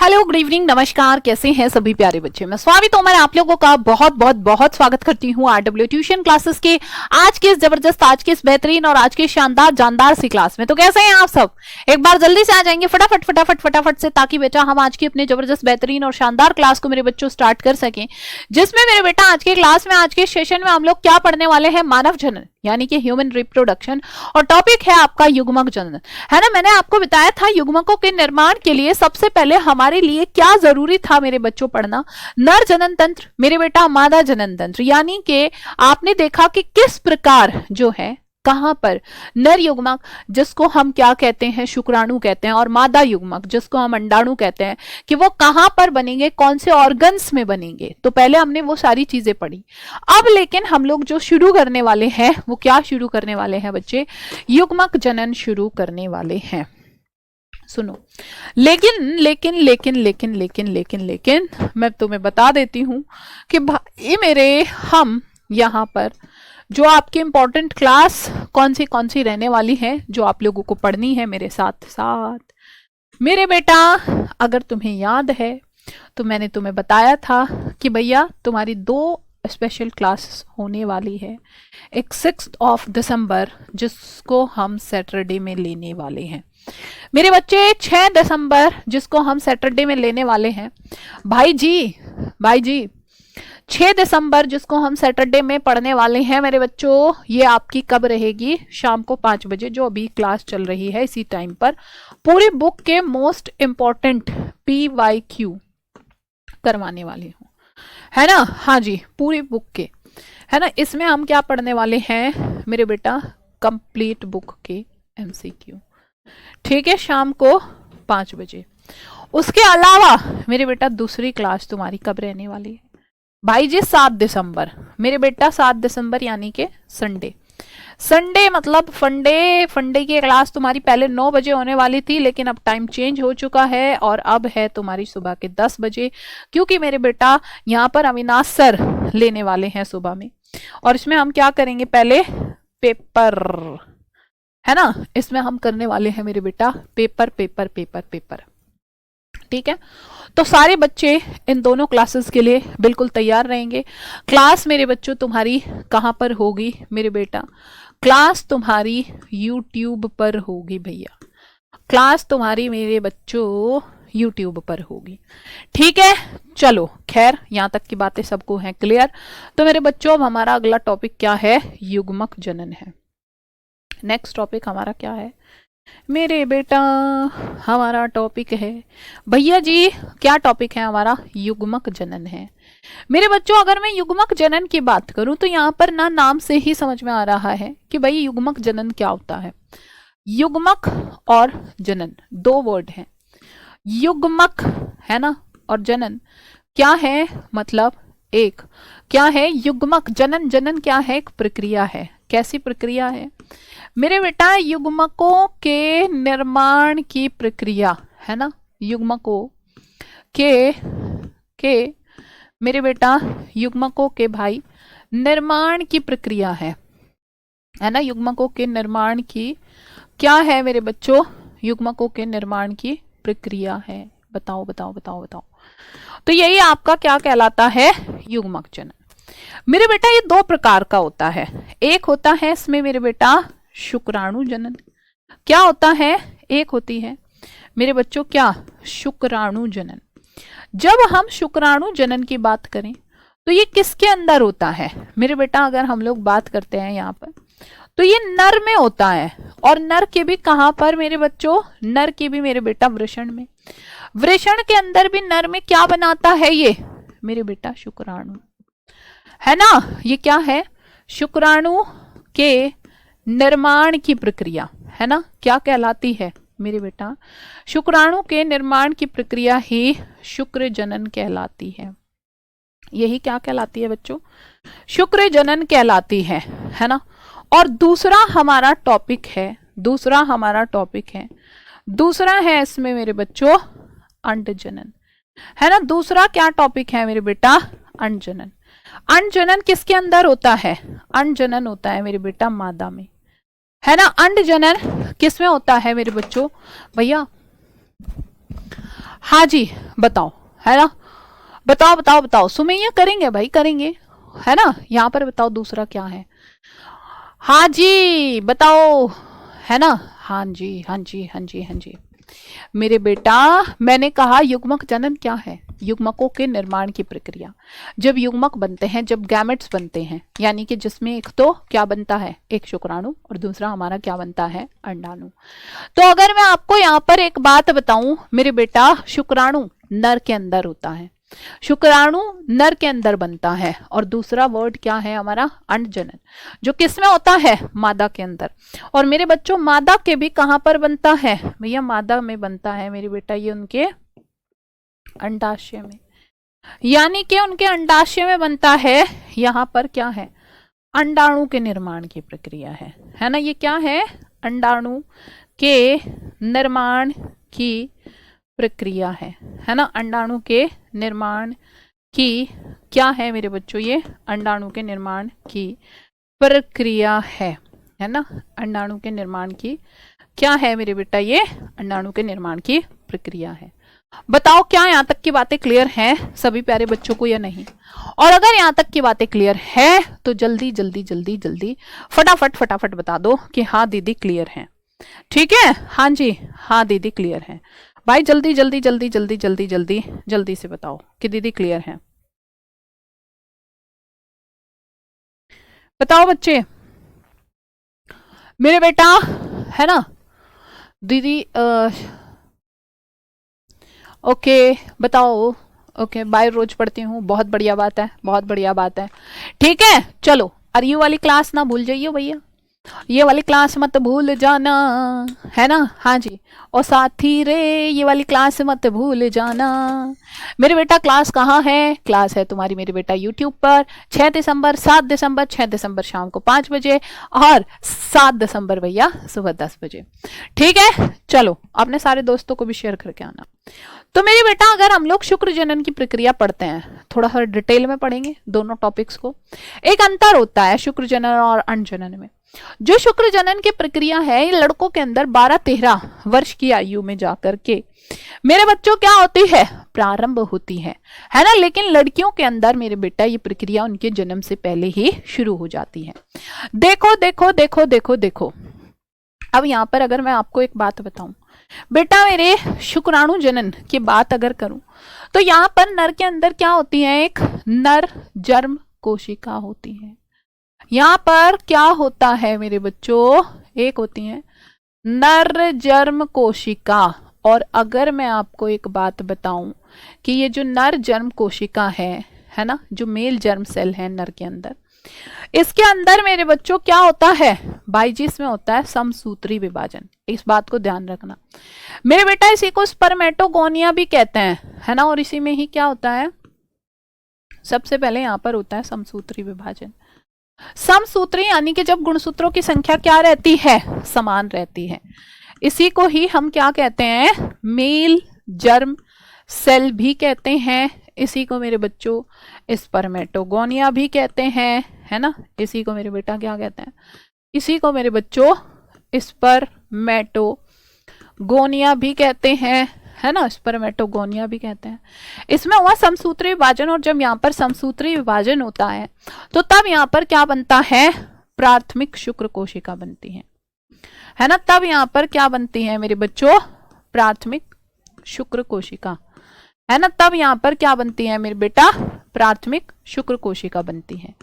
Hello, good evening, नमस्कार। कैसे हैं सभी प्यारे बच्चे? मैं स्वाति तोमर आप लोगों का बहुत बहुत बहुत स्वागत करती हूँ आरडब्ल्यू ट्यूशन क्लासेस के आज के इस जबरदस्त, आज के इस बेहतरीन और आज के शानदार जानदार सी क्लास में। तो कैसे हैं आप सब? एक बार जल्दी से आ जाएंगे फटाफट फटाफट फटाफट से, ताकि बेटा हम आज की अपने जबरदस्त, बेहतरीन और शानदार क्लास को मेरे बच्चों स्टार्ट कर सकें, जिसमें मेरे बेटा आज के क्लास में, आज के सेशन में हम लोग क्या पढ़ने वाले हैं? मानव जनन यानी कि ह्यूमन रिप्रोडक्शन, और टॉपिक है आपका युग्मक जनन, है ना। मैंने आपको बताया था युग्मकों के निर्माण के लिए सबसे पहले हमारे लिए क्या जरूरी था मेरे बच्चों पढ़ना? नर जनन तंत्र, मेरे बेटा मादा जनन तंत्र, यानी कि आपने देखा कि किस प्रकार जो है, कहां पर नर युग्मक जिसको हम क्या कहते हैं? शुक्राणु कहते हैं, और मादा युग्मक जिसको हम अंडाणु कहते हैं, कि वो कहां पर बनेंगे, कौन से ऑर्गन्स में बनेंगे। तो पहले हमने वो सारी चीजें पढ़ी। अब लेकिन हम लोग जो शुरू करने वाले हैं वो क्या शुरू करने वाले हैं बच्चे? युग्मक जनन शुरू करने वाले हैं। सुनो, लेकिन लेकिन लेकिन लेकिन लेकिन लेकिन लेकिन मैं तुम्हें बता देती हूं कि भाई मेरे, हम यहां पर जो आपके इंपॉर्टेंट क्लास कौन सी रहने वाली है, जो आप लोगों को पढ़नी है मेरे साथ साथ। मेरे बेटा, अगर तुम्हें याद है तो मैंने तुम्हें बताया था कि भैया तुम्हारी 2 स्पेशल क्लास होने वाली है। एक 6 दिसंबर जिसको हम सैटरडे में लेने वाले हैं मेरे बच्चे, 6 दिसंबर जिसको हम सैटरडे में लेने वाले हैं। भाई जी 6 दिसंबर जिसको हम सैटरडे में पढ़ने वाले हैं मेरे बच्चों, ये आपकी कब रहेगी? शाम को 5 बजे, जो अभी क्लास चल रही है इसी टाइम पर। पूरी बुक के मोस्ट इंपॉर्टेंट PYQ करवाने वाली हूँ, है ना। हाँ जी, पूरी बुक के, है ना। इसमें हम क्या पढ़ने वाले हैं मेरे बेटा? कंप्लीट बुक के MCQ, ठीक है, शाम को 5 बजे। उसके अलावा मेरे बेटा दूसरी क्लास तुम्हारी कब रहने वाली है? भाई जी 7 दिसंबर मेरे बेटा, 7 दिसंबर यानी कि संडे मतलब फंडे की क्लास तुम्हारी पहले 9 बजे होने वाली थी, लेकिन अब टाइम चेंज हो चुका है और अब है तुम्हारी सुबह के 10 बजे, क्योंकि मेरे बेटा यहाँ पर अविनाश सर लेने वाले हैं सुबह में। और इसमें हम क्या करेंगे? पहले पेपर, है ना, इसमें हम करने वाले हैं मेरे बेटा पेपर पेपर पेपर पेपर, ठीक है। तो सारे बच्चे इन दोनों क्लासेस के लिए बिल्कुल तैयार रहेंगे। क्लास मेरे बच्चों तुम्हारी कहां पर होगी मेरे बेटा? क्लास तुम्हारी YouTube पर होगी भैया, क्लास तुम्हारी मेरे बच्चों YouTube पर होगी, ठीक है। चलो खैर, यहां तक की बातें सबको हैं क्लियर। तो मेरे बच्चों अब हमारा अगला टॉपिक क्या है? युग्मक जनन है। नेक्स्ट टॉपिक हमारा क्या है मेरे बेटा? हमारा टॉपिक है भैया जी, क्या टॉपिक है हमारा? युग्मक जनन है मेरे बच्चों। अगर मैं युग्मक जनन की बात करूं तो यहां पर ना नाम से ही समझ में आ रहा है कि भाई युग्मक जनन क्या होता है। युग्मक और जनन 2 वर्ड हैं। युग्मक, है ना, और जनन क्या है? मतलब एक क्या है? युग्मक जनन, जनन क्या है? एक प्रक्रिया है। कैसी प्रक्रिया है मेरे बेटा? युग्मकों के निर्माण की प्रक्रिया, है ना। युग्मकों के मेरे बेटा, युग्मकों के भाई निर्माण की प्रक्रिया है ना। युग्मकों के निर्माण की क्या है मेरे बच्चों? युग्मकों के निर्माण की प्रक्रिया है। बताओ बताओ बताओ बताओ। तो यही आपका क्या कहलाता है? युग्मक जनन। मेरे बेटा ये 2 प्रकार का होता है। एक होता है इसमें मेरे बेटा शुक्राणु जनन। क्या होता है? एक होती है मेरे बच्चों क्या? शुक्राणु जनन। जब हम शुक्राणु जनन की बात करें तो ये किसके अंदर होता है मेरे बेटा? अगर हम लोग बात करते हैं यहाँ पर तो ये नर में होता है। और नर के भी कहां पर मेरे बच्चों? नर के भी मेरे बेटा वृषण में। वृषण के अंदर भी नर में क्या बनाता है ये मेरे बेटा? शुक्राणु, है ना। ये क्या है? शुक्राणु के निर्माण की प्रक्रिया, है ना। क्या कहलाती है मेरे बेटा? शुक्राणु के निर्माण की प्रक्रिया ही शुक्र जनन कहलाती है। यही क्या कहलाती है बच्चों? शुक्र जनन कहलाती है ना। और दूसरा हमारा टॉपिक है, दूसरा है इसमें मेरे बच्चों अंड जनन, है ना। दूसरा क्या टॉपिक है मेरे बेटा? अंड जनन। अंड जनन किसके अंदर होता है? अंड जनन होता है मेरे बेटा मादा में, है ना। अंड जनन किसमें होता है मेरे बच्चों? भैया हाँ जी बताओ, है ना, बताओ बताओ बताओ, सुमैया करेंगे भाई करेंगे, है ना। यहाँ पर बताओ दूसरा क्या है, हाँ जी बताओ, है ना। हाँ जी हाँ जी हाँ जी हाँ जी मेरे बेटा, मैंने कहा युग्मक जनन क्या है, युग्मकों के निर्माण की प्रक्रिया। जब युग्मक बनते हैं, जब गैमेट्स बनते हैं, यानी कि जिसमें एक तो क्या बनता है, एक शुक्राणु, और दूसरा हमारा क्या बनता है, अंडाणु। तो अगर मैं आपको यहाँ पर एक बात बताऊं मेरे बेटा, शुक्राणु नर के अंदर होता है, शुक्राणु नर के अंदर बनता है, और दूसरा वर्ड क्या है हमारा, अंडजनन, जो किस में होता है, मादा के अंदर। और मेरे बच्चों मादा के भी कहां पर बनता है भैया, मादा में बनता है मेरे बेटा, ये उनके अंडाशय में, यानी कि उनके अंडाशय में बनता है। यहां पर क्या है, अंडाणु के निर्माण की प्रक्रिया है ना, ये क्या है, अंडाणु के निर्माण की प्रक्रिया है ना, अंडाणु के निर्माण की क्या है मेरे बच्चों, ये अंडाणु के निर्माण की प्रक्रिया है ना, अंडाणु के निर्माण की क्या है मेरे बेटा, ये अंडाणु के निर्माण की प्रक्रिया है। बताओ क्या यहाँ तक की बातें क्लियर हैं सभी प्यारे बच्चों को या नहीं। और अगर यहाँ तक की बातें क्लियर है तो जल्दी जल्दी जल्दी जल्दी फटाफट फटाफट बता दो कि हाँ दीदी क्लियर है, ठीक है, हाँ जी हाँ दीदी क्लियर है। भाई जल्दी जल्दी जल्दी जल्दी जल्दी जल्दी जल्दी से बताओ कि दीदी क्लियर है, बताओ बच्चे मेरे बेटा, है ना दीदी। ओके बताओ, ओके बाय, रोज पढ़ती हूँ, बहुत बढ़िया बात है, बहुत बढ़िया बात है, ठीक है। चलो और ये वाली क्लास ना भूल जाइए भैया, ये वाली क्लास मत भूल जाना, है ना, हाँ जी। और साथी रे ये वाली क्लास मत भूल जाना। मेरे बेटा क्लास कहाँ है, क्लास है तुम्हारी मेरे बेटा यूट्यूब पर, 6 दिसंबर 7 दिसंबर 6 दिसंबर शाम को 5 बजे और 7 दिसंबर भैया सुबह 10 बजे, ठीक है। चलो अपने सारे दोस्तों को भी शेयर करके आना। तो मेरे बेटा अगर हम लोग शुक्र जनन की प्रक्रिया पढ़ते हैं, थोड़ा सा डिटेल में पढ़ेंगे दोनों टॉपिक्स को। एक अंतर होता है शुक्र जनन और अंड जनन में। जो शुक्र जनन की प्रक्रिया है, ये लड़कों के अंदर 12-13 वर्ष की आयु में जाकर के मेरे बच्चों क्या होती है, प्रारंभ होती है ना। लेकिन लड़कियों के अंदर मेरे बेटा ये प्रक्रिया उनके जन्म से पहले ही शुरू हो जाती है। देखो देखो देखो देखो देखो, अब यहाँ पर अगर मैं आपको एक बात बताऊं बेटा, मेरे शुक्राणु जनन की बात अगर करूं तो यहाँ पर नर के अंदर क्या होती है, एक नर जर्म कोशिका होती है। यहाँ पर क्या होता है मेरे बच्चों, एक होती है नर जर्म कोशिका। और अगर मैं आपको एक बात बताऊं कि ये जो नर जर्म कोशिका है ना, जो मेल जर्म सेल है नर के अंदर, इसके अंदर मेरे बच्चों क्या होता है, बाइजिस में होता है समसूत्री विभाजन। इस बात को ध्यान रखना मेरे बेटा, इसी को स्पर्मेटोगोनिया भी कहते हैं, है ना। और इसी में ही क्या होता है, सबसे पहले यहाँ पर होता है समसूत्री विभाजन। समसूत्री यानी कि जब गुणसूत्रों की संख्या क्या रहती है, समान रहती है, इसी को ही हम क्या कहते हैं, मेल जर्म सेल भी कहते हैं। इसी को मेरे बच्चों स्पर्मेटोगोनिया भी कहते हैं, है ना। इसी को मेरे बेटा क्या कहते हैं, इसी को मेरे बच्चों स्पर्मेटोगोनिया भी कहते हैं, है ना, स्पर्मेटोगोनिया भी कहते हैं। इसमें हुआ समसूत्री विभाजन, और जब यहाँ पर समसूत्री विभाजन होता है तो तब यहाँ पर क्या बनता है, प्राथमिक शुक्र कोशिका बनती है ना। तब यहाँ पर क्या बनती है मेरे बच्चों, प्राथमिक शुक्र कोशिका, है ना। तब यहाँ पर क्या बनती है मेरे बेटा, प्राथमिक शुक्र कोशिका बनती है।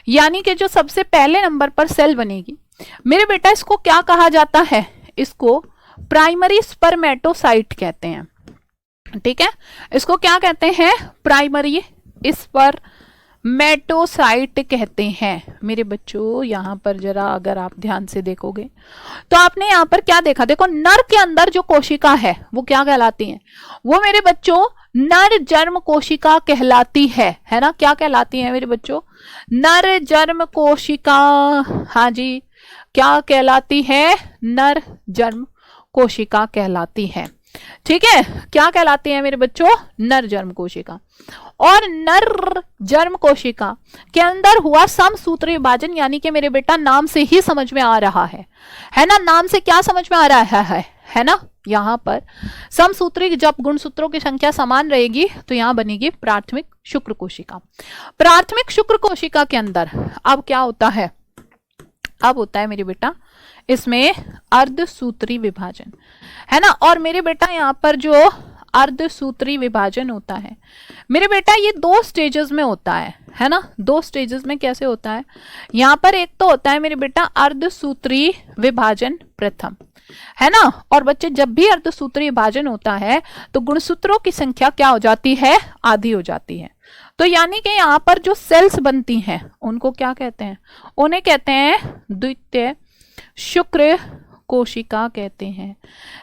यानी कि जो सबसे पहले नंबर पर सेल बनेगी मेरे बेटा, इसको क्या कहा जाता है, इसको प्राइमरी स्पर्मेटोसाइट कहते हैं, ठीक है। इसको क्या कहते हैं, प्राइमरी स्पर्मेटोसाइट कहते हैं मेरे बच्चों। यहाँ पर जरा अगर आप ध्यान से देखोगे तो आपने यहाँ पर क्या देखा, देखो नर के अंदर जो कोशिका है वो क्या कहलाती है, वो मेरे बच्चों नर जर्म कोशिका कहलाती है ना। क्या कहलाती है मेरे बच्चों, नर जर्म कोशिका, हाँ जी क्या कहलाती है, नर जर्म कोशिका कहलाती है, ठीक है। क्या कहलाती है मेरे बच्चों, नर जर्म कोशिका। और नर जर्म कोशिका के अंदर हुआ समसूत्री विभाजन, यानी कि मेरे बेटा नाम से ही समझ में आ रहा है ना। नाम से क्या समझ में आ रहा है ना, यहाँ पर समसूत्री जब गुणसूत्रों की संख्या समान रहेगी तो यहाँ बनेगी प्राथमिक शुक्र कोशिका। प्राथमिक शुक्र कोशिका के अंदर अब क्या होता है, अब होता है मेरे बेटा इसमें अर्धसूत्री विभाजन, है ना। और मेरे बेटा यहाँ पर जो अर्धसूत्री विभाजन होता है मेरे बेटा ये 2 स्टेजेस में होता है ना। 2 स्टेजेस में कैसे होता है, यहाँ पर एक तो होता है मेरे बेटा अर्धसूत्री विभाजन प्रथम, है ना। और बच्चे जब भी अर्धसूत्री विभाजन होता है तो गुणसूत्रों की संख्या क्या हो जाती है, आधी हो जाती है। तो यानी कि यहाँ पर जो सेल्स बनती हैं उनको क्या कहते हैं, उन्हें कहते हैं द्वितीय शुक्र कोशिका कहते हैं,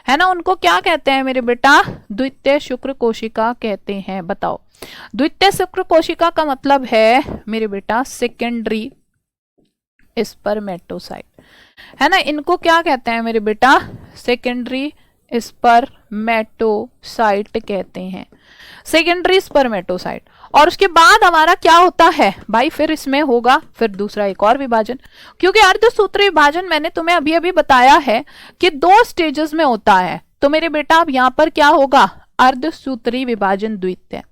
है ना। उनको क्या कहते हैं मेरे बेटा, द्वितीय शुक्र कोशिका कहते हैं। बताओ, द्वितीय शुक्र कोशिका का मतलब है मेरे बेटा सेकेंडरी स्पर्मेटोसाइट, है ना। इनको क्या कहते हैं मेरे बेटा, सेकेंडरी स्पर्मेटोसाइट कहते हैं, सेकेंडरी स्पर्मेटोसाइट। और उसके बाद हमारा क्या होता है भाई, फिर इसमें होगा फिर दूसरा एक और विभाजन, क्योंकि अर्धसूत्री विभाजन मैंने तुम्हें अभी अभी बताया है कि 2 स्टेजेस में होता है। तो मेरे बेटा अब यहाँ पर क्या होगा, अर्धसूत्री विभाजन द्वितीय।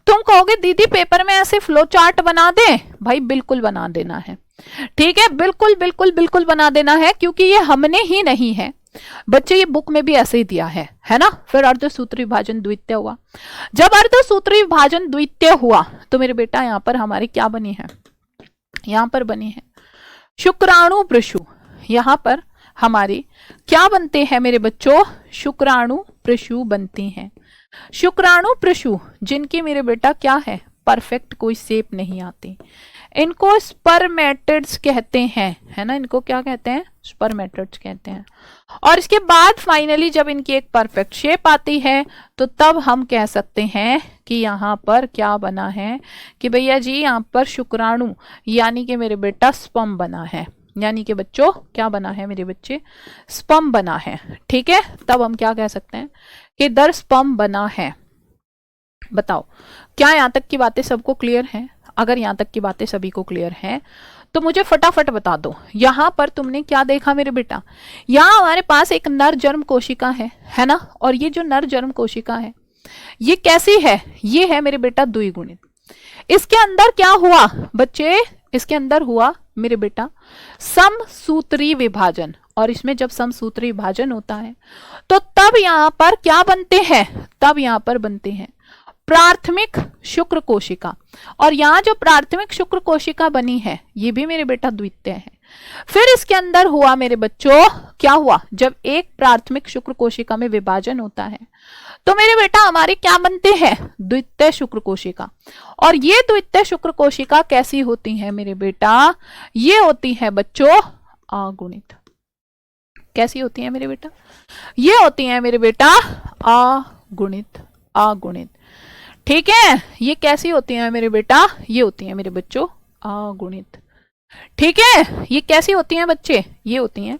तुम कहोगे दीदी पेपर में ऐसे फ्लो चार्ट बना दे, भाई बिल्कुल बना देना है, ठीक है, बिल्कुल बिल्कुल बिल्कुल बना देना है, क्योंकि ये हमने ही नहीं है बच्चे, ये बुक में भी ऐसे ही दिया है ना। फिर अर्धसूत्री विभाजन द्वितीय हुआ। जब अर्धसूत्री विभाजन द्वितीय हुआ तो मेरे बेटा यहाँ पर हमारी क्या बनी है, यहाँ पर बनी है शुक्राणु प्रशु। यहाँ पर हमारी क्या बनते हैं मेरे बच्चों, शुक्राणु प्रशु बनती हैं। शुक्राणु प्रशु जिनकी मेरे बेटा क्या है, परफेक्ट कोई शेप नहीं आती, इनको स्पर्मेटिड्स कहते हैं, है ना। इनको क्या कहते हैं, स्पर्मेटिड्स कहते हैं। और इसके बाद फाइनली जब इनकी एक परफेक्ट शेप आती है तो तब हम कह सकते हैं कि यहाँ पर क्या बना है कि भैया जी यहाँ पर शुक्राणु यानी कि मेरे बेटा स्पर्म बना है, यानी कि बच्चों क्या बना है मेरे बच्चे, स्पर्म बना है, ठीक है। तब हम क्या कह सकते हैं कि दर स्पर्म बना है। बताओ क्या यहाँ तक की बातें सबको क्लियर हैं? अगर यहाँ तक की बातें सभी को क्लियर हैं तो मुझे फटाफट बता दो, यहाँ पर तुमने क्या देखा मेरे बेटा, यहाँ हमारे पास एक नर जन्म कोशिका है ना। और ये जो नर जन्म कोशिका है ये कैसी है, ये है मेरे बेटा द्विगुणित। इसके अंदर क्या हुआ बच्चे, इसके अंदर हुआ मेरे बेटा समसूत्री विभाजन। और इसमें जब समसूत्री विभाजन होता है तो तब यहाँ पर क्या बनते हैं, तब यहाँ पर बनते हैं प्राथमिक शुक्र कोशिका। और यहाँ जो प्राथमिक शुक्र कोशिका बनी है ये भी मेरे बेटा द्वितीय है। फिर इसके अंदर हुआ मेरे बच्चों क्या हुआ, जब एक प्राथमिक शुक्र कोशिका में विभाजन होता है तो मेरे बेटा हमारे क्या बनते हैं, द्वितीय शुक्र कोशिका। और ये द्वितीय शुक्र कोशिका कैसी होती है मेरे बेटा, ये होती है बच्चों अगुणित। कैसी होती है मेरे बेटा, ये होती है मेरे बेटा अगुणित, अगुणित, ठीक है। ये कैसी होती है मेरे बेटा, ये होती है मेरे बच्चों अगुणित, ठीक है। ये कैसी होती हैं बच्चे, ये होती हैं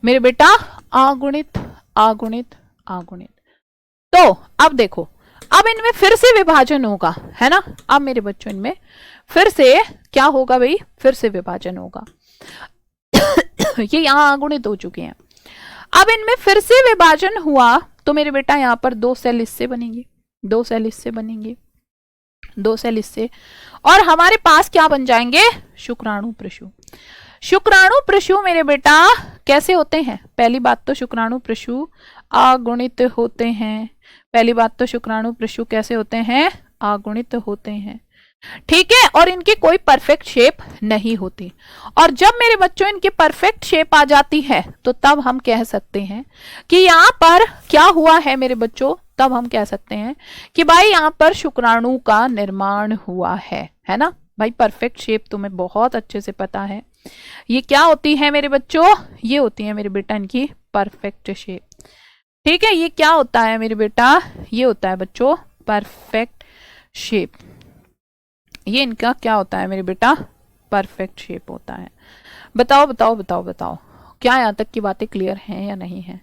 मेरे बेटा अगुणित, अगुणित, अगुणित। तो अब देखो, अब इनमें फिर से विभाजन होगा, है ना। अब मेरे बच्चों इनमें फिर से क्या होगा भाई, फिर से विभाजन होगा। ये यहाँ अगुणित हो चुके हैं। अब इनमें फिर से विभाजन हुआ तो मेरे बेटा यहाँ पर 2 सेल इससे बनेंगी, 2 सेल इससे बनेंगे, 2 सेल इससे, और हमारे पास क्या बन जाएंगे, शुक्राणु प्रशु। शुक्राणु प्रशु मेरे बेटा कैसे होते हैं, पहली बात तो शुक्राणु प्रशु अगुणित होते हैं। पहली बात तो शुक्राणु प्रशु कैसे होते हैं, अगुणित होते हैं, ठीक है। और इनकी कोई परफेक्ट शेप नहीं होती। और जब मेरे बच्चों इनकी परफेक्ट शेप आ जाती है तो तब हम कह सकते हैं कि यहाँ पर क्या हुआ है मेरे बच्चों, तब हम कह सकते हैं कि भाई यहाँ पर शुक्राणु का निर्माण हुआ है ना। भाई परफेक्ट शेप तुम्हें बहुत अच्छे से पता है, ये क्या होती है मेरे बच्चों, ये होती है मेरे बेटा इनकी परफेक्ट शेप, ठीक है। ये क्या होता है मेरे बेटा, ये होता है बच्चों परफेक्ट शेप। ये इनका क्या होता है मेरे बेटा, परफेक्ट शेप होता है। बताओ बताओ बताओ बताओ, क्या यहाँ तक की बातें क्लियर हैं या नहीं है,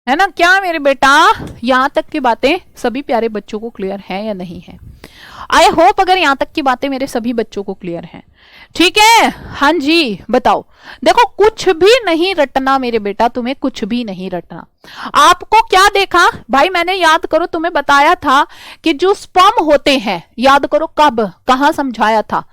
है ना। क्या मेरे बेटा यहाँ तक की बातें सभी प्यारे बच्चों को क्लियर है या नहीं है। आई होप अगर यहाँ तक की बातें मेरे सभी बच्चों को क्लियर हैं। ठीक है, हाँ जी बताओ। देखो कुछ भी नहीं रटना मेरे बेटा, तुम्हें कुछ भी नहीं रटना। आपको क्या देखा भाई, मैंने याद करो तुम्हें बताया था कि जो स्पर्म होते हैं, याद करो कब कहां समझाया था।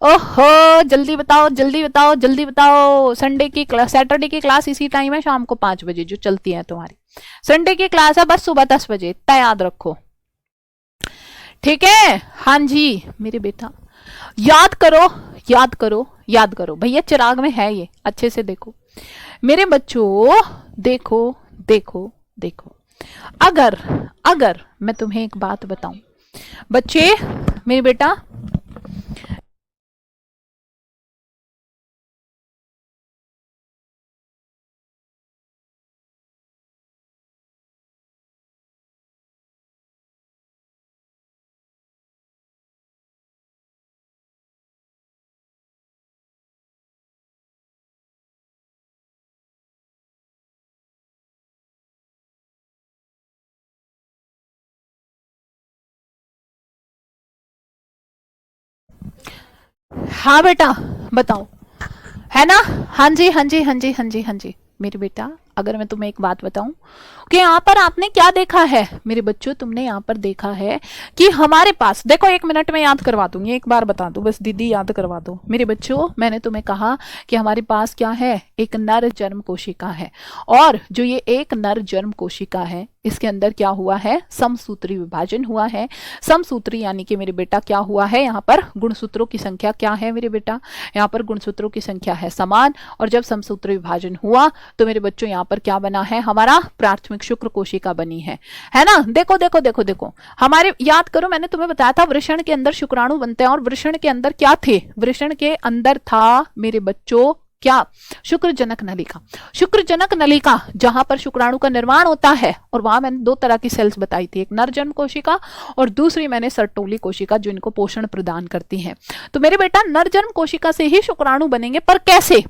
ओहो जल्दी बताओ जल्दी बताओ जल्दी बताओ। संडे की क्लास, सैटरडे की क्लास इसी टाइम है, शाम को 5 बजे जो चलती है तुम्हारी। संडे की क्लास है बस सुबह 10 बजे, इतना याद रखो। ठीक है, हाँ जी मेरे बेटा याद करो याद करो याद करो। भैया चिराग में है ये, अच्छे से देखो मेरे बच्चों, देखो देखो देखो। अगर अगर मैं तुम्हें एक बात बताऊं बच्चे, मेरे बेटा हाँ बेटा बताओ, है ना। हाँ जी हाँ जी हाँ जी हाँ जी हाँ जी मेरे बेटा, अगर मैं तुम्हें एक बात बताऊं कि यहाँ पर आपने क्या देखा है मेरे बच्चों, तुमने यहाँ पर देखा है कि हमारे पास, देखो 1 मिनट में याद करवा दूंगी, एक बार बता दूं बस, दीदी याद करवा दो मेरे बच्चों। मैंने तुम्हें कहा कि हमारे पास क्या है, एक नर जन्म कोशिका है, और जो ये एक नर जन्म कोशिका है इसके अंदर क्या हुआ है, समसूत्री विभाजन हुआ है। समसूत्री यानी कि मेरे बेटा क्या हुआ है, यहाँ पर गुणसूत्रों की संख्या क्या है मेरे बेटा, यहाँ पर गुणसूत्रों की संख्या है समान, और जब समसूत्री विभाजन हुआ तो मेरे बच्चों यहाँ पर क्या बना है, हमारा प्राथमिक शुक्र कोशिका बनी है ना। देखो देखो देखो देखो, हमारे याद करो मैंने तुम्हें बताया था वृषण के अंदर शुक्राणु बनते हैं, और वृषण के अंदर क्या थे, वृषण के अंदर था मेरे बच्चों क्या, शुक्रजनक नलिका। शुक्रजनक नलिका जहां पर शुक्राणु का निर्माण होता है, और वहां मैंने 2 तरह की सेल्स बताई थी, एक नरजन्म कोशिका और दूसरी मैंने सर्टोली कोशिका जो इनको पोषण प्रदान करती हैं। तो मेरे बेटा नरजन्म कोशिका से ही शुक्राणु बनेंगे, पर कैसे,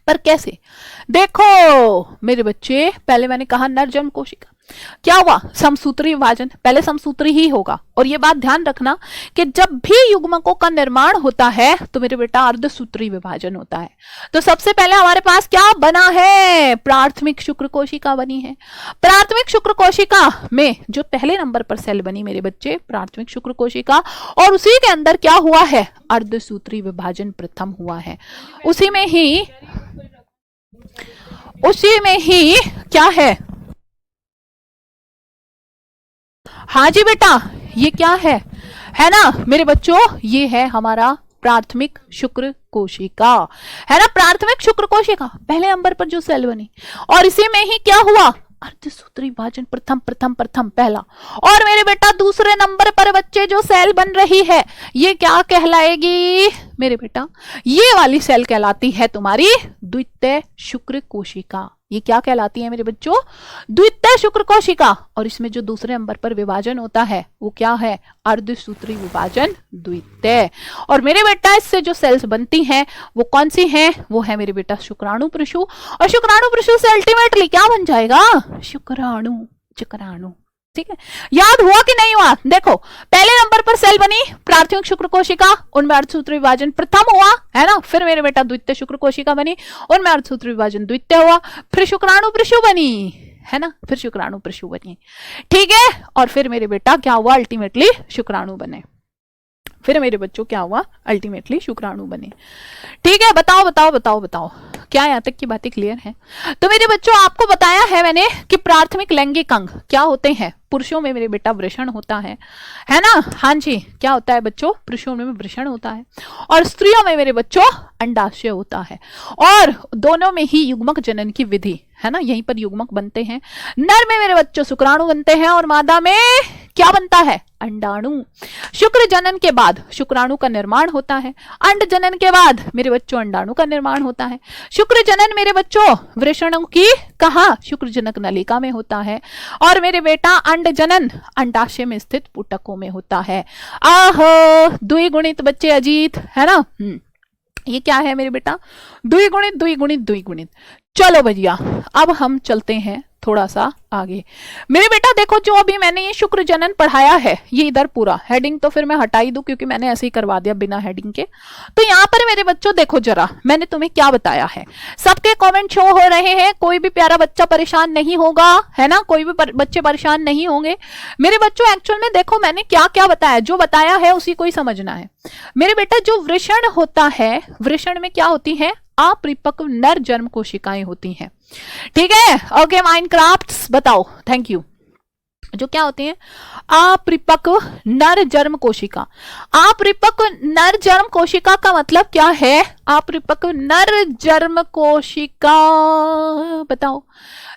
पर कैसे, देखो मेरे बच्चे, पहले मैंने कहा नरजन्म कोशिका क्या हुआ, समसूत्री विभाजन, पहले समसूत्री ही होगा। और ये बात ध्यान रखना कि जब भी युग्मकों का निर्माण होता है तो मेरे बेटा अर्धसूत्री विभाजन होता है। तो सबसे पहले हमारे पास क्या बना है, प्राथमिक शुक्र कोशिका बनी है। प्राथमिक शुक्र कोशिका में जो पहले नंबर पर सेल बनी मेरे बच्चे, प्राथमिक शुक्र कोशिका, और उसी के अंदर क्या हुआ है, अर्धसूत्री विभाजन प्रथम हुआ है। उसी में ही क्या है, हाँ जी बेटा ये क्या है ना मेरे बच्चों, ये है हमारा प्राथमिक शुक्र कोशिका, है ना। प्राथमिक शुक्र कोशिका पहले नंबर पर जो सेल बनी, और इसी में ही क्या हुआ, अर्धसूत्री विभाजन प्रथम प्रथम प्रथम पहला। और मेरे बेटा दूसरे नंबर पर बच्चे जो सेल बन रही है ये क्या कहलाएगी मेरे बेटा, ये वाली सेल कहलाती है तुम्हारी द्वितीय शुक्र कोशिका। ये क्या कहलाती है मेरे बच्चों, द्वितीय शुक्र कोशिका। और इसमें जो दूसरे नंबर पर विभाजन होता है वो क्या है, अर्धसूत्री विभाजन द्वितीय। और मेरे बेटा इससे जो सेल्स बनती हैं वो कौन सी हैं, वो है मेरे बेटा शुक्राणु प्रशु, और शुक्राणु प्रशु से अल्टीमेटली क्या बन जाएगा, शुक्राणु, शुक्राणु। ठीक है, याद हुआ कि नहीं हुआ, देखो पहले नंबर पर सेल बनी प्राथमिक शुक्र कोशिका, उनमें अर्धसूत्री विभाजन प्रथम हुआ, है ना। फिर मेरे बेटा द्वितीय शुक्र कोशिका बनी, उनमें अर्धसूत्री विभाजन द्वितीय हुआ, फिर शुक्राणु प्रशु बनी, है ना, फिर शुक्राणु प्रशु बनी, ठीक है। और फिर मेरे बेटा क्या हुआ, अल्टीमेटली शुक्राणु बने, फिर मेरे बच्चों क्या हुआ, अल्टीमेटली शुक्राणु बने। ठीक है, बताओ बताओ बताओ बताओ, क्या यहाँ तक की बातें क्लियर है। तो मेरे बच्चों आपको बताया है मैंने कि प्राथमिक लैंगिक अंग क्या होते हैं, पुरुषों में मेरे बेटा वृषण होता है ना। हाँ जी, क्या होता है बच्चों, पुरुषों में वृषण होता है, और स्त्रियों में मेरे बच्चों अंडाशय होता है। और दोनों में ही युग्मक जनन की विधि है ना, यहीं पर युग्मक बनते हैं। नर में मेरे बच्चों शुक्राणु बनते हैं, और मादा में क्या बनता है, अंडाणु। शुक्र जनन के बाद शुक्राणु का निर्माण होता है, अंड जनन के बाद मेरे बच्चों अंडाणु का निर्माण होता है। शुक्र जनन मेरे बच्चों वृषणों की कहाँ, शुक्रजनक नलिका में होता है, और मेरे बेटा अंड जनन अंडाशय में स्थित पुटकों में होता है। आह द्विगुणित बच्चे अजीत, है ना। ये क्या है मेरे बेटा, द्विगुणित द्विगुणित द्विगुणित। चलो भैया अब हम चलते हैं थोड़ा सा आगे। मेरे बेटा देखो, जो अभी मैंने ये शुक्र जनन पढ़ाया है, ये इधर पूरा हेडिंग तो फिर मैं हटा ही दूं क्योंकि मैंने ऐसे ही करवा दिया बिना हेडिंग के। तो यहाँ पर मेरे बच्चों देखो जरा, मैंने तुम्हें क्या बताया है। सबके कमेंट शो हो रहे हैं, कोई भी प्यारा बच्चा परेशान नहीं होगा, है ना, कोई भी बच्चे परेशान नहीं होंगे। मेरे बच्चों एक्चुअल में देखो मैंने क्या क्या बताया, जो बताया है उसी को ही समझना है। मेरे बेटा जो वृषण होता है, वृषण में क्या होती है, अपरिपक्व नर जन्म कोशिकाएं होती हैं। ठीक है, ओके माइनक्राफ्ट्स बताओ, थैंक यू। जो क्या होती है, अपरिपक्व नर जन्म कोशिका। अपरिपक्व नर जन्म कोशिका का मतलब क्या है, अपरिपक्व नर जन्म कोशिका बताओ।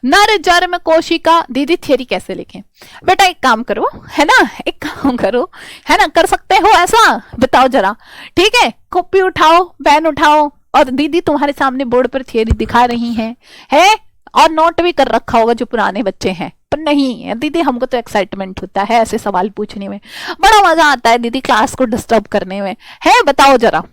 नर जन्म कोशिका, दीदी थियरी कैसे लिखें? बेटा एक काम करो, है ना, एक काम करो, है ना, कर सकते हो ऐसा, बताओ जरा। ठीक है, कॉपी उठाओ, पेन उठाओ, और दीदी तुम्हारे सामने बोर्ड पर थियरी दिखा रही हैं, है, और नोट भी कर रखा होगा जो पुराने बच्चे हैं। पर नहीं दीदी, हमको तो एक्साइटमेंट होता है ऐसे सवाल पूछने में, बड़ा मजा आता है दीदी क्लास को डिस्टर्ब करने में, है, बताओ जरा।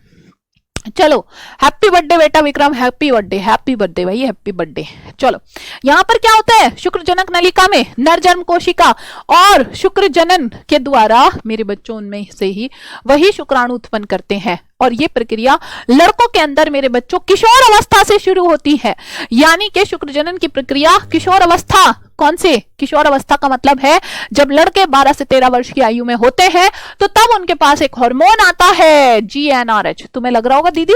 चलो, हैप्पी बर्थडे बेटा विक्रम, हैप्पी बर्थडे भाई, हैप्पी बर्थडे। चलो, यहां पर क्या होता है, शुक्र जनक नलिका में नर जन्म कोशिका और शुक्र जनन के द्वारा मेरे बच्चों उनमें से ही वही शुक्राणु उत्पन्न करते हैं। और ये प्रक्रिया लड़कों के अंदर मेरे बच्चों किशोर अवस्था से शुरू होती है, यानी कि शुक्र जनन की प्रक्रिया किशोर अवस्था, कौन से किशोर अवस्था का मतलब है जब लड़के 12 से 13 वर्ष की आयु में होते हैं, तो तब उनके पास एक हार्मोन आता है GnRH। तुम्हें लग रहा होगा दीदी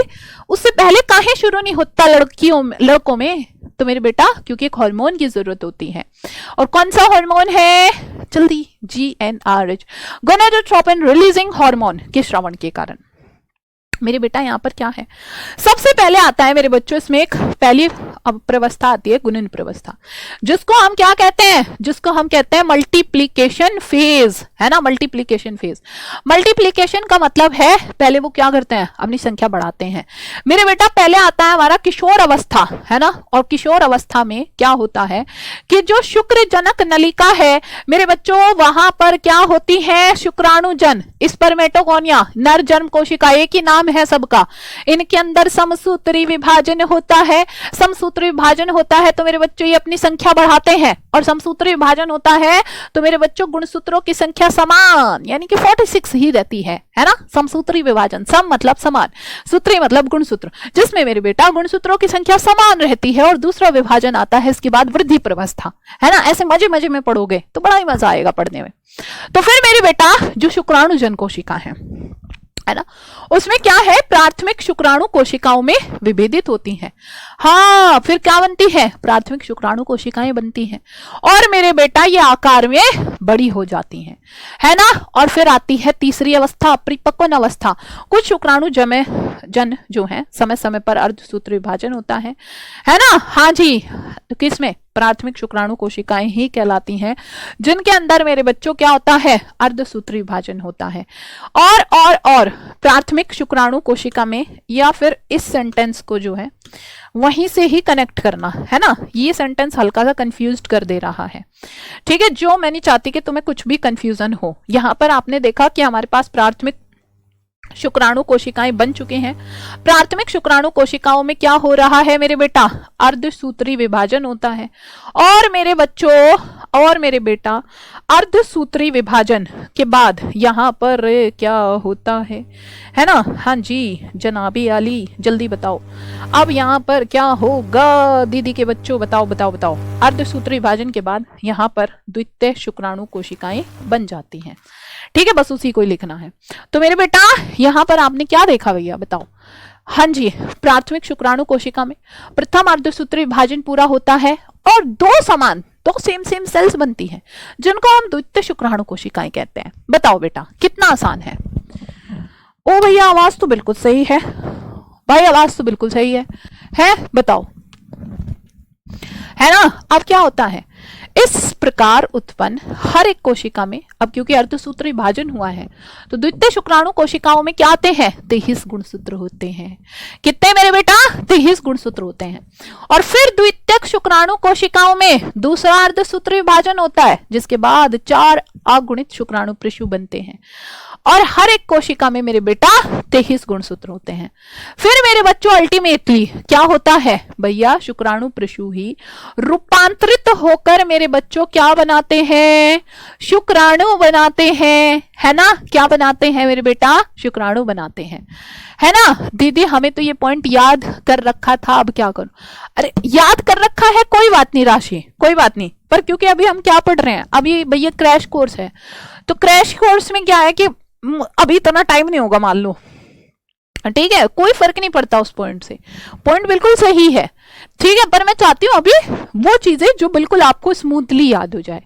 उससे पहले काहे शुरू नहीं होता लड़कों में, तो मेरे बेटा क्योंकि एक हार्मोन की जरूरत होती है। और कौन सा हार्मोन है, जल्दी, GnRH, गोनाडोट्रोपिन रिलीजिंग हार्मोन के श्रवण के कारण। मेरे बेटा यहाँ पर क्या है, सबसे पहले आता है मेरे बच्चों, इसमें एक पहली प्रवस्था आती है गुणन प्रवस्था, जिसको हम क्या कहते हैं, जिसको हम कहते हैं मल्टीप्लीकेशन फेज, है ना, मल्टीप्लीकेशन फेज। मल्टीप्लीकेशन का मतलब है पहले वो क्या करते हैं, अपनी संख्या बढ़ाते हैं। मेरे बेटा पहले आता है हमारा किशोर अवस्था, है ना, और किशोर अवस्था में क्या होता है कि जो शुक्र जनक नलिका है मेरे बच्चों, वहां पर क्या होती है, शुक्राणुजन, स्पर्मेटोगोनिया, नर जन्म कोशिका, एक ही नाम है सबका। इनके अंदर समसूत्री विभाजन होता है, समसूत्री विभाजन होता है तो मेरे बच्चों ये अपनी संख्या बढ़ाते हैं, और समसूत्री विभाजन होता है तो मेरे बच्चों गुणसूत्रों की संख्या समान, यानी कि 46 ही रहती है ना। समसूत्री विभाजन, सम मतलब समान, सूत्री मतलब गुणसूत्र, जिसमें मेरे बेटा गुणसूत्रों की संख्या समान रहती है। और दूसरा विभाजन आता है इसके बाद वृद्धि प्रवस्था, है ना, ऐसे मजे मजे में पढ़ोगे तो बड़ा ही मजा आएगा पढ़ने में। तो फिर मेरे बेटा जो शुक्राणुजन कोशिका है ना, उसमें क्या है, प्राथमिक शुक्राणु कोशिकाओं में विभेदित होती हैं। हाँ, फिर क्या बनती है, प्राथमिक शुक्राणु कोशिकाएं बनती हैं, और मेरे बेटा ये आकार में बड़ी हो जाती हैं, है ना। और फिर आती है तीसरी अवस्था, परिपक्वन अवस्था। कुछ शुक्राणु जन जो है समय समय पर अर्धसूत्र विभाजन होता है ना। हाँ जी, तो किसमें, प्राथमिक शुक्राणु कोशिकाएं ही कहलाती हैं, जिनके अंदर मेरे बच्चों क्या होता है, अर्धसूत्री विभाजन होता है। और प्राथमिक शुक्राणु कोशिका में, या फिर इस सेंटेंस को जो है वहीं से ही कनेक्ट करना, है ना, ये सेंटेंस हल्का सा कंफ्यूज्ड कर दे रहा है। ठीक है, जो मैं नहीं चाहती कि तुम्हें कुछ भी कंफ्यूजन हो। यहां पर आपने देखा कि हमारे पास प्राथमिक शुक्राणु कोशिकाएं बन चुके हैं। प्राथमिक शुक्राणु कोशिकाओं में क्या हो रहा है मेरे बेटा, अर्धसूत्री विभाजन होता है। और मेरे बच्चों, और मेरे बेटा अर्धसूत्री विभाजन के बाद यहाँ पर क्या होता है ना। हाँ जी जनाबी आली, जल्दी बताओ अब यहाँ पर क्या होगा, दीदी के बच्चों बताओ बताओ बताओ। अर्धसूत्री विभाजन के बाद यहाँ पर द्वितीय शुक्राणु कोशिकाएं बन जाती हैं। ठीक है, बस उसी को ही लिखना है। तो मेरे बेटा यहां पर आपने क्या देखा भैया बताओ। हाँ जी, प्राथमिक शुक्राणु कोशिका में प्रथम अर्धसूत्री विभाजन पूरा होता है और दो सेम सेल्स बनती हैं, जिनको हम द्वितीय शुक्राणु कोशिकाएं कहते हैं। बताओ बेटा कितना आसान है। ओ भैया आवाज तो बिल्कुल सही है भाई, आवाज तो बिल्कुल सही है बताओ, है ना। अब क्या होता है, इस प्रकार उत्पन्न हर एक कोशिका में, अब क्योंकि अर्धसूत्री विभाजन हुआ है तो द्वितीय शुक्राणु कोशिकाओं में क्या आते हैं, 23 गुणसूत्र होते हैं। कितने मेरे बेटा, 23 गुणसूत्र होते हैं। और फिर द्वितीयक शुक्राणु कोशिकाओं में दूसरा अर्धसूत्री विभाजन होता है, जिसके बाद 4 अगुणित शुक्राणु प्रशु बनते हैं। और हर एक कोशिका में मेरे बेटा 23 गुणसूत्र होते हैं। फिर मेरे बच्चों अल्टीमेटली क्या होता है भैया, शुक्राणु प्रशु ही रूपांतरित होकर मेरे बच्चों क्या बनाते हैं, शुक्राणु बनाते हैं, है ना। क्या बनाते हैं मेरे बेटा, शुक्राणु बनाते हैं, है ना। दीदी हमें तो ये पॉइंट याद कर रखा था, अब क्या करूं। अरे याद कर रखा है, कोई बात नहीं राशि, कोई बात नहीं, पर क्योंकि अभी हम क्या पढ़ रहे हैं, अभी भैया क्रैश कोर्स है, तो क्रैश कोर्स में क्या है कि अभी इतना टाइम नहीं होगा मान लो, ठीक है, कोई फर्क नहीं पड़ता उस पॉइंट से, पॉइंट बिल्कुल सही है, ठीक है, पर मैं चाहती हूं अभी वो चीजें जो बिल्कुल आपको स्मूथली याद हो जाए,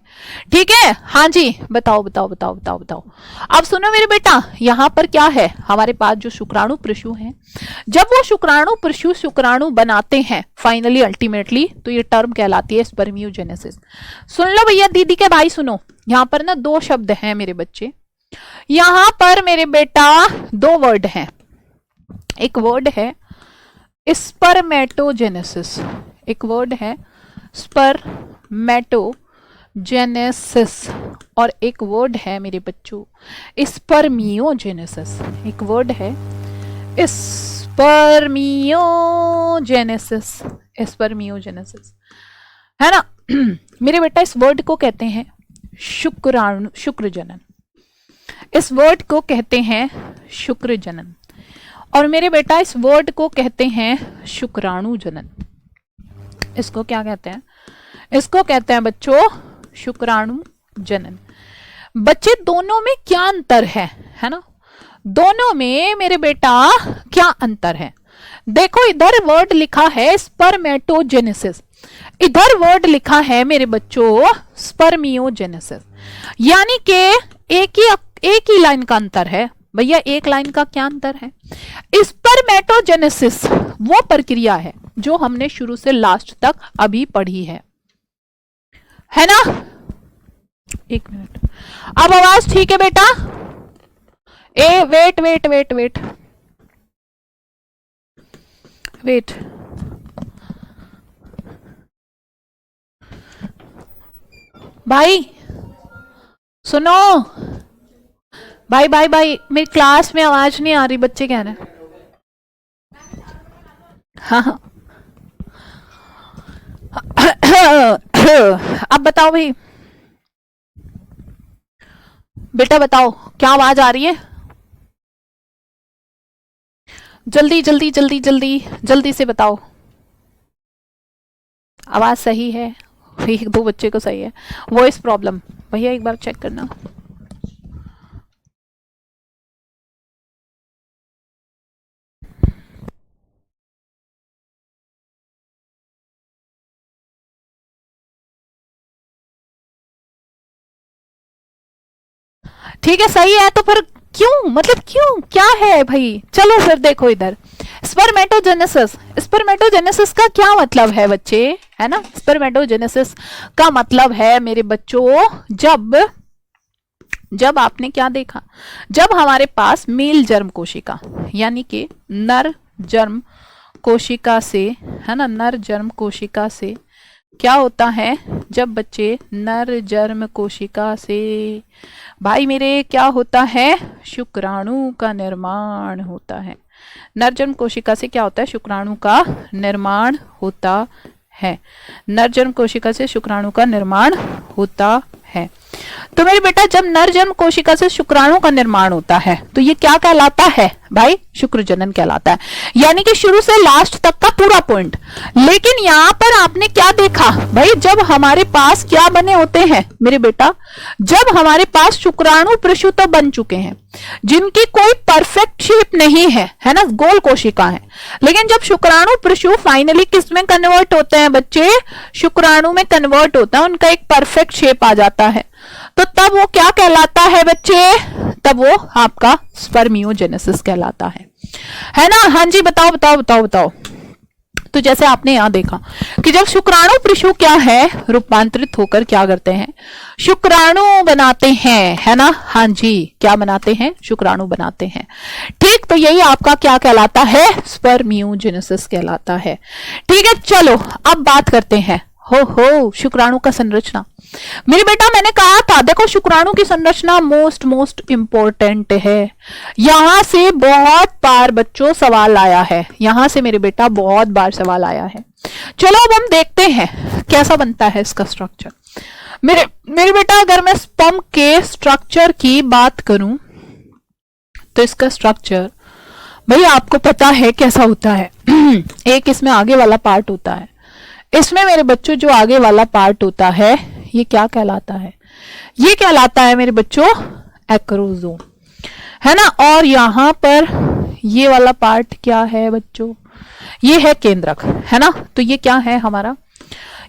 ठीक है। हाँ जी बताओ बताओ बताओ बताओ बताओ। अब सुनो मेरे बेटा, यहां पर क्या है, हमारे पास जो शुक्राणु प्रशु हैं, जब वो शुक्राणु प्रशु शुक्राणु बनाते हैं फाइनली अल्टीमेटली, तो ये टर्म कहलाती है स्पर्मियोजेनेसिस। सुन लो भैया दीदी के भाई सुनो, यहां पर ना दो शब्द हैं मेरे बच्चे, यहां पर मेरे बेटा दो वर्ड हैं, एक वर्ड है स्पर्मेटोजेनेसिस, एक वर्ड है स्पर्मेटोजेनेसिस, और एक वर्ड है मेरे बच्चों स्पर्मियोजेनेसिस, एक वर्ड है स्पर्मियोजेनेसिस, स्पर्मियोजेनेसिस, है ना। मेरे बेटा इस वर्ड को कहते हैं शुक्राणु, शुक्र जनन, इस वर्ड को कहते हैं शुक्र जनन, और मेरे बेटा इस वर्ड को कहते हैं शुक्राणु जनन। इसको क्या कहते हैं, इसको कहते हैं बच्चों शुक्राणु जनन। बच्चे दोनों में क्या अंतर है ना, दोनों में मेरे बेटा क्या अंतर है। देखो इधर वर्ड लिखा है स्पर्मेटोजेनेसिस, इधर वर्ड लिखा है मेरे बच्चों स्पर्मियोजेनेसिस, यानी कि एक ही लाइन का अंतर है भैया। एक लाइन का क्या अंतर है, स्पर्मेटोजेनेसिस वो प्रक्रिया है जो हमने शुरू से लास्ट तक अभी पढ़ी है ना। एक मिनट, अब आवाज ठीक है बेटा, wait wait wait wait wait, भाई सुनो, भाई भाई भाई मेरी क्लास में आवाज नहीं आ रही, बच्चे कह रहे हैं। हाँ अब बताओ भाई, बेटा बताओ क्या आवाज आ रही है, जल्दी जल्दी जल्दी जल्दी जल्दी से बताओ, आवाज सही है, एक दो बच्चे को सही है, वॉइस प्रॉब्लम भैया एक बार चेक करना। ठीक है सही है, तो फिर क्यों, मतलब क्यों, क्या है भाई। चलो फिर देखो इधर स्पर्मेटोजेनेसिस, स्पर्मेटोजेनेसिस का क्या मतलब है बच्चे, है ना। स्पर्मेटोजेनेसिस का मतलब है मेरे बच्चों, जब आपने क्या देखा, जब हमारे पास मेल जर्म कोशिका यानी कि नर जर्म कोशिका से, है ना, नर जर्म कोशिका से क्या होता है, जब बच्चे नर जर्म कोशिका से भाई मेरे क्या होता है, शुक्राणु का निर्माण होता है। नर जर्म कोशिका से क्या होता है, शुक्राणु का निर्माण होता है, नर जर्म कोशिका से शुक्राणु का निर्माण होता है। तो मेरे बेटा जब नर जर्म कोशिका से शुक्राणु का निर्माण होता है तो ये क्या कहलाता है भाई, शुक्र जनन कहलाता है, यानी कि शुरू से लास्ट तक का पूरा पॉइंट। लेकिन यहाँ पर आपने क्या देखा भाई, जब हमारे पास क्या बने होते हैं मेरे बेटा, जब हमारे पास शुक्राणु प्रशु तो बन चुके हैं जिनकी कोई परफेक्ट शेप नहीं है ना, गोल कोशिका है, लेकिन जब शुक्राणु प्रशु फाइनली किस में कन्वर्ट होते हैं बच्चे, शुक्राणु में कन्वर्ट होता है, उनका एक परफेक्ट शेप आ जाता है, तो तब वो क्या कहलाता है बच्चे, तब वो आपका स्पर्मियोजेनेसिस कहलाता है ना। हाँ जी बताओ बताओ बताओ बताओ। तो जैसे आपने यहां देखा कि जब शुक्राणु प्रशु क्या है, रूपांतरित होकर क्या करते हैं, शुक्राणु बनाते हैं, है ना। हाँ जी क्या बनाते हैं, शुक्राणु बनाते हैं, ठीक। तो यही आपका क्या कहलाता है, स्पर्मियोजेनेसिस कहलाता है, ठीक है। चलो अब बात करते हैं हो शुक्राणु का संरचना। मेरे बेटा मैंने कहा था देखो शुक्राणु की संरचना मोस्ट इंपॉर्टेंट है। यहां से बहुत बार बच्चों सवाल आया है, यहां से मेरे बेटा बहुत बार सवाल आया है। चलो अब हम देखते हैं कैसा बनता है इसका स्ट्रक्चर। मेरे बेटा अगर मैं स्पर्म के स्ट्रक्चर की बात करूं तो इसका स्ट्रक्चर भाई आपको पता है कैसा होता है। एक इसमें आगे वाला पार्ट होता है, इसमें मेरे बच्चों जो आगे वाला पार्ट होता है ये क्या कहलाता है? ये कहलाता है मेरे बच्चों एक्रोसोम, है ना। और यहां पर ये वाला पार्ट क्या है बच्चों? ये है केंद्रक, है ना। तो ये क्या है हमारा?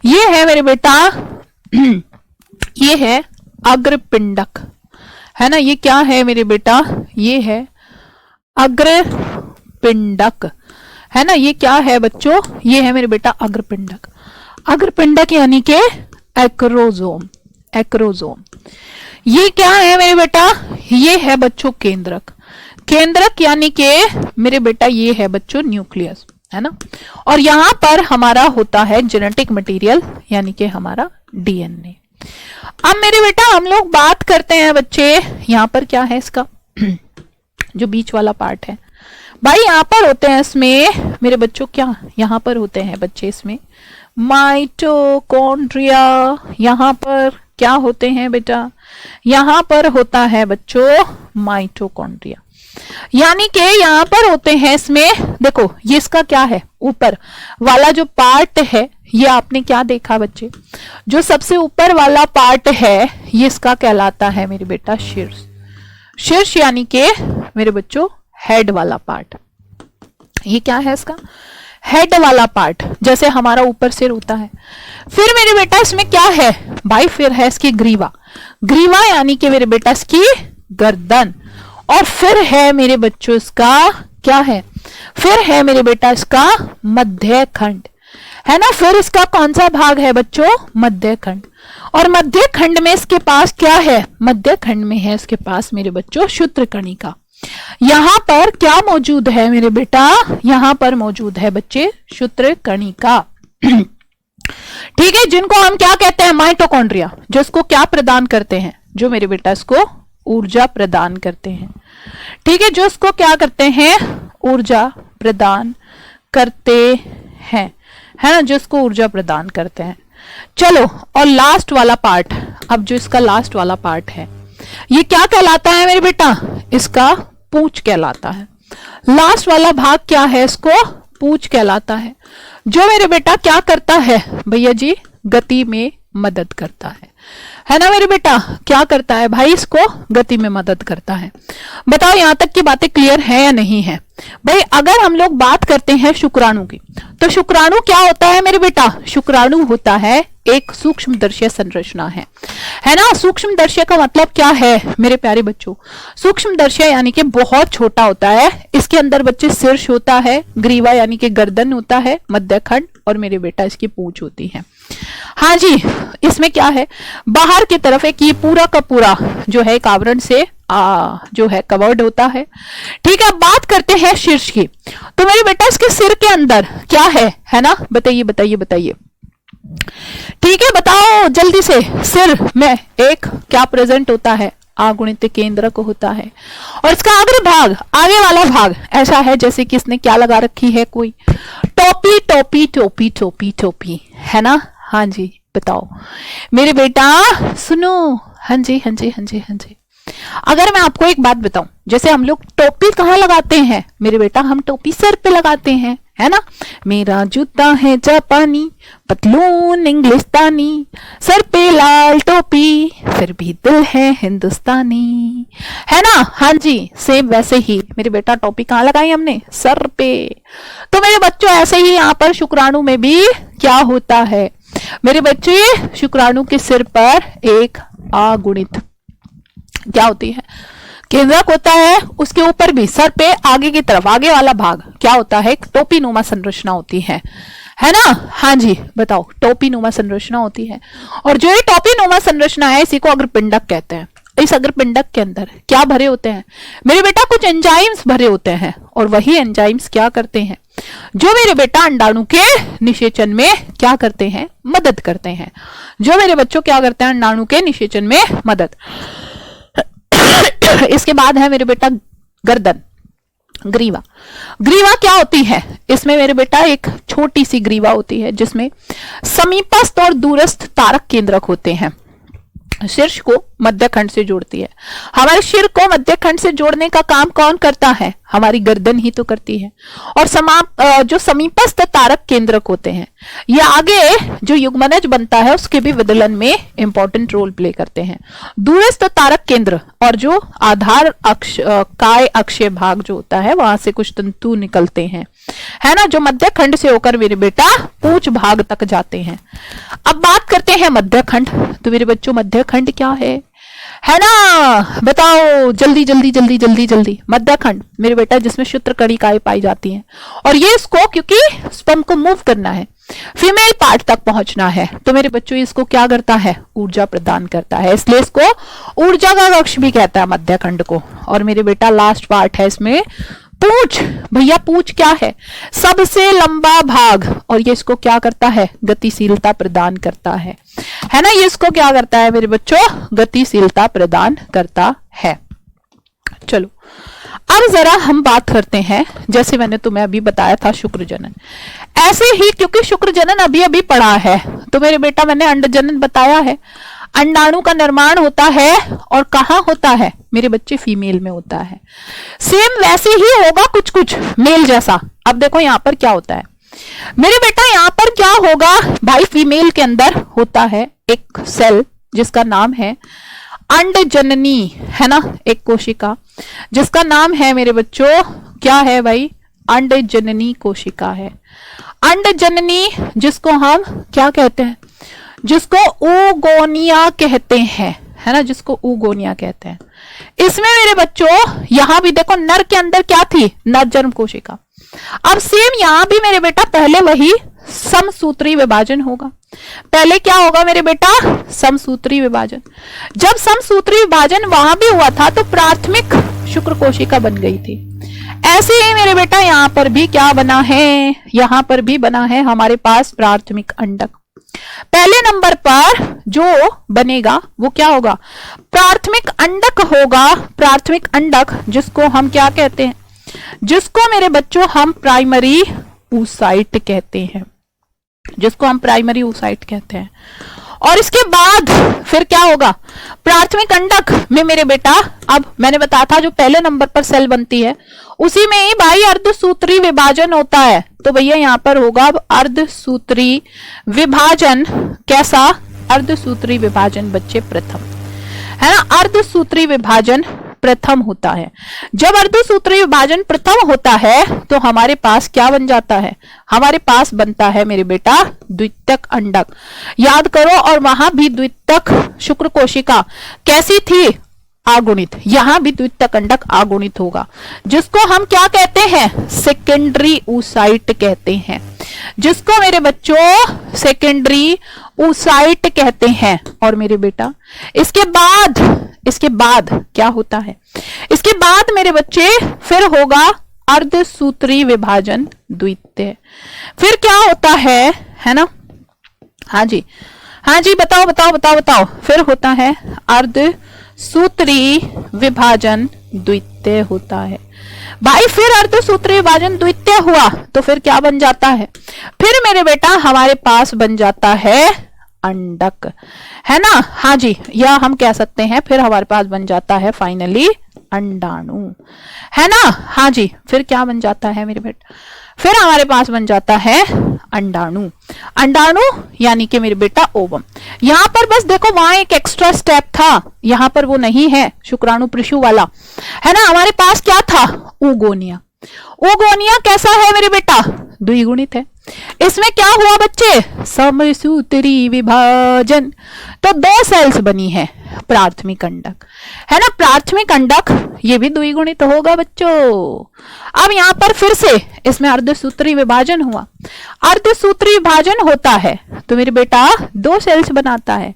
ये है मेरे बेटा ये है अग्रपिंडक, है ना। ये क्या है मेरे बेटा? ये है अग्रपिंडक, है ना। ये क्या है बच्चों? ये है मेरे बेटा अग्रपिंडक। अग्रपिंडक यानी के एक्रोसोम। एक्रोसोम ये क्या है मेरे बेटा? ये है बच्चों केंद्रक। केंद्रक यानी के मेरे बेटा ये है बच्चों न्यूक्लियस, है ना। और यहां पर हमारा होता है जेनेटिक मटेरियल यानी कि हमारा डीएनए। अब मेरे बेटा हम लोग बात करते हैं बच्चे, यहां पर क्या है इसका जो बीच वाला पार्ट है भाई, यहां पर होते हैं इसमें मेरे बच्चों क्या, यहां पर होते हैं बच्चे इसमें माइटोकॉन्ड्रिया। यहां पर क्या होते हैं बेटा? यहां पर होता है बच्चों माइटोकॉन्ड्रिया, यानी कि यहां पर होते हैं इसमें देखो ये इसका क्या है, ऊपर वाला जो पार्ट है ये आपने क्या देखा बच्चे, जो सबसे ऊपर वाला पार्ट है ये इसका कहलाता है मेरे बेटा शीर्ष। शीर्ष यानी के मेरे बच्चों हेड वाला पार्ट। ये क्या है इसका? हेड वाला पार्ट, जैसे हमारा ऊपर सिर होता है। फिर मेरे बेटा इसमें क्या है भाई? फिर है इसकी ग्रीवा। ग्रीवा यानी कि मेरे बेटा इसकी गर्दन। और फिर है मेरे बच्चों इसका क्या है? फिर है मेरे बेटा इसका मध्य खंड, है ना। फिर इसका कौन सा भाग है बच्चों? मध्य खंड। और मध्य खंड में इसके पास क्या है? मध्य खंड में है इसके पास मेरे बच्चों सूत्रकणिका। यहां पर क्या मौजूद है मेरे बेटा? यहां पर मौजूद है बच्चे सूत्रकणिका। ठीक है, जिनको हम क्या कहते हैं? माइटोकॉन्ड्रिया, जो इसको क्या प्रदान करते हैं? जो मेरे बेटा इसको ऊर्जा प्रदान करते हैं। ठीक है, जो इसको क्या करते हैं? ऊर्जा प्रदान करते हैं, है ना, जो इसको ऊर्जा प्रदान करते हैं। चलो, और लास्ट वाला पार्ट, अब जो इसका लास्ट वाला पार्ट है ये क्या कहलाता है मेरे बेटा? इसका पूंछ कहलाता है। लास्ट वाला भाग क्या है? इसको पूंछ कहलाता है, जो मेरे बेटा क्या करता है भैया जी? गति में मदद करता है ना मेरे बेटा। क्या करता है भाई? इसको गति में मदद करता है। बताओ यहां तक की बातें क्लियर है या नहीं है भाई? अगर हम लोग बात करते हैं शुक्राणु की, तो शुक्राणु क्या होता है मेरे बेटा? शुक्राणु होता है एक सूक्ष्मदर्शी संरचना है ना। सूक्ष्मदर्शी का मतलब क्या है मेरे प्यारे बच्चों? सूक्ष्मदर्शी यानी कि बहुत छोटा होता है। इसके अंदर बच्चे शीर्ष होता है, ग्रीवा यानी कि गर्दन होता है, मध्यखंड, और मेरे बेटा इसकी पूंछ होती है। हाँ जी, इसमें क्या है? बाहर की तरफ एक ये पूरा का पूरा जो है एक आवरण से जो है कवर्ड होता है। ठीक है, बात करते हैं शीर्ष की, तो मेरे बेटा इसके सिर के अंदर क्या है ना? बताइए बताइए बताइए। ठीक है, बताओ जल्दी से। सिर में एक क्या प्रेजेंट होता है? आगुणित केंद्रक होता है। और इसका अग्र भाग, आगे वाला भाग ऐसा है जैसे कि इसने क्या लगा रखी है? कोई टोपी टोपी टोपी टोपी टोपी, है ना। हाँ जी, बताओ मेरे बेटा, सुनो। हाँ जी हाँ जी हाँ जी हाँ जी। अगर मैं आपको एक बात बताऊं, जैसे हम लोग टोपी कहाँ लगाते हैं मेरे बेटा? हम टोपी सर पे लगाते हैं, है ना। मेरा जूता है जापानी, पतलून इंग्लिस्तानी, सर पे लाल टोपी, फिर भी दिल है हिंदुस्तानी, है ना। हाँ जी, सेम वैसे ही मेरे बेटा टोपी कहाँ लगाई हमने? सर पे। तो मेरे बच्चों ऐसे ही यहाँ पर शुक्राणु में भी क्या होता है मेरे बच्चे? शुक्राणु के सिर पर एक अगुणित क्या होती है? केंद्रक होता है। उसके ऊपर भी सर पे आगे की तरफ, आगे वाला भाग क्या होता है? एक टोपी नुमा संरचना होती है ना। हाँ जी, बताओ, टोपी नुमा संरचना होती है। और जो ये टोपी नुमा संरचना है इसी को अग्रपिंडक कहते हैं। इस अग्रपिंडक के अंदर क्या भरे होते हैं मेरे बेटा? कुछ एंजाइम्स भरे होते हैं, और वही एंजाइम्स क्या करते हैं? जो मेरे बेटा अंडाणु के निषेचन में क्या करते हैं? मदद करते हैं। जो मेरे बच्चों क्या करते हैं? अंडाणु के निषेचन में मदद। इसके बाद है मेरे बेटा गर्दन, ग्रीवा। ग्रीवा क्या होती है? इसमें मेरे बेटा एक छोटी सी ग्रीवा होती है जिसमें समीपस्थ और दूरस्थ तारक केंद्रक होते हैं। शीर्ष को मध्यखंड से जोड़ती है। हमारे सिर को मध्यखंड से जोड़ने का काम कौन करता है? हमारी गर्दन ही तो करती है। और जो समीपस्थ तारक केंद्रक होते हैं, ये आगे जो युग्मनज बनता है उसके भी विदलन में इंपॉर्टेंट रोल प्ले करते हैं। दूरस्थ तारक केंद्र और जो आधार अक्ष काय अक्षीय भाग जो होता है, वहां से कुछ तंतु निकलते हैं, है ना, जो मध्यखंड से होकर मेरे बेटा पूंछ भाग तक जाते हैं। अब बात करते हैं मध्यखंड। तो मेरे बच्चों मध्यखंड क्या है ना, बताओ जल्दी जल्दी जल्दी जल्दी जल्दी। मध्यखंड मेरे बेटा जिसमें सूत्रकणिकाएं पाई जाती हैं, और ये इसको क्योंकि स्पर्म को मूव करना है, फीमेल पार्ट तक पहुंचना है, तो मेरे बच्चों इसको क्या करता है? ऊर्जा प्रदान करता है, इसलिए इसको ऊर्जा का कक्ष भी कहता है मध्यखंड को। और मेरे बेटा लास्ट पार्ट है इसमें पूंछ। भैया पूंछ क्या है? सबसे लंबा भाग, और ये इसको क्या करता है? गतिशीलता प्रदान करता है ना। ये इसको क्या करता है मेरे बच्चों? गतिशीलता प्रदान करता है। चलो अब जरा हम बात करते हैं, जैसे मैंने तुम्हें अभी बताया था शुक्र जनन। ऐसे ही क्योंकि शुक्र जनन अभी अभी पढ़ा है, तो मेरे बेटा मैंने अंड जनन बताया है। अंडाणु का निर्माण होता है, और कहाँ होता है मेरे बच्चे? फीमेल में होता है। सेम वैसे ही होगा कुछ कुछ मेल जैसा। अब देखो यहां पर क्या होता है मेरे बेटा, यहां पर क्या होगा भाई? फीमेल के अंदर होता है एक सेल जिसका नाम है अंडजननी, है ना, एक कोशिका जिसका नाम है मेरे बच्चों क्या है भाई? अंडजननी कोशिका है। अंडजननी जिसको हम क्या कहते हैं? जिसको oogonia कहते हैं, है ना, जिसको oogonia कहते हैं। इसमें मेरे बच्चों यहां भी देखो नर के अंदर क्या थी? नरजन्म कोशिका। अब सेम यहां भी मेरे बेटा पहले वही समसूत्री विभाजन होगा। पहले क्या होगा मेरे बेटा? समसूत्री विभाजन। जब समसूत्री विभाजन वहां भी हुआ था तो प्राथमिक शुक्र कोशिका बन गई थी। ऐसे ही मेरे बेटा यहां पर भी क्या बना है? यहां पर भी बना है हमारे पास प्राथमिक अंडक। पहले नंबर पर जो बनेगा वो क्या होगा? प्राथमिक अंडक होगा। प्राथमिक अंडक जिसको हम क्या कहते हैं? जिसको मेरे बच्चों हम प्राइमरी oocyte कहते हैं, जिसको हम प्राइमरी oocyte कहते हैं। और इसके बाद फिर क्या होगा? प्राथमिक अंडक में मेरे बेटा, अब मैंने बताया था जो पहले नंबर पर सेल बनती है उसी में ही भाई अर्धसूत्री विभाजन होता है। तो भैया यहां पर होगा अब अर्धसूत्री विभाजन। कैसा? अर्धसूत्री विभाजन बच्चे प्रथम, है ना, अर्धसूत्री विभाजन प्रथम होता है। जब अर्धसूत्री विभाजन प्रथम होता है तो हमारे पास क्या बन जाता है? हमारे पास बनता है मेरे बेटा द्वितीयक अंडक। याद करो, और वहां भी द्वितीयक शुक्र कोशिका कैसी थी? आगुणित। यहां भी द्वितीयक अंडक आगुणित होगा, जिसको हम क्या कहते हैं? सेकेंडरी oocyte कहते हैं, जिसको मेरे बच्चों सेकेंडरी oocyte कहते हैं। और मेरे बेटा इसके बाद क्या होता है? इसके बाद मेरे बच्चे फिर होगा अर्धसूत्री विभाजन द्वितीय। फिर क्या होता है ना? हाँ जी बताओ बताओ बताओ बताओ। फिर होता है अर्धसूत्री विभाजन द्वितीय होता है भाई। फिर अर्धसूत्री विभाजन द्वितीय हुआ तो फिर क्या बन जाता है? फिर मेरे बेटा हमारे पास बन जाता है अंडक, है ना। हाँ जी, या हम कह सकते हैं फिर हमारे पास बन जाता है फाइनली अंडाणु, है ना। हाँ जी, फिर क्या बन जाता है मेरे बेटा? फिर हमारे पास बन जाता है अंडाणु। अंडाणु यानी कि मेरे बेटा ओवम। यहां पर बस देखो वहां एक एक्स्ट्रा स्टेप था, यहां पर वो नहीं है शुक्राणु प्रशु वाला, है ना। हमारे पास क्या था? oogonia। oogonia कैसा है मेरे बेटा? द्विगुणित है। इसमें क्या हुआ बच्चे, समसूत्री विभाजन। तो 2 सेल्स बनी है प्राथमिक अंडक, है ना। प्राथमिक अंडक ये भी द्विगुणित होगा बच्चों। अब यहां पर फिर से इसमें अर्धसूत्री विभाजन हुआ। अर्धसूत्री विभाजन होता है तो मेरे बेटा 2 सेल्स बनाता है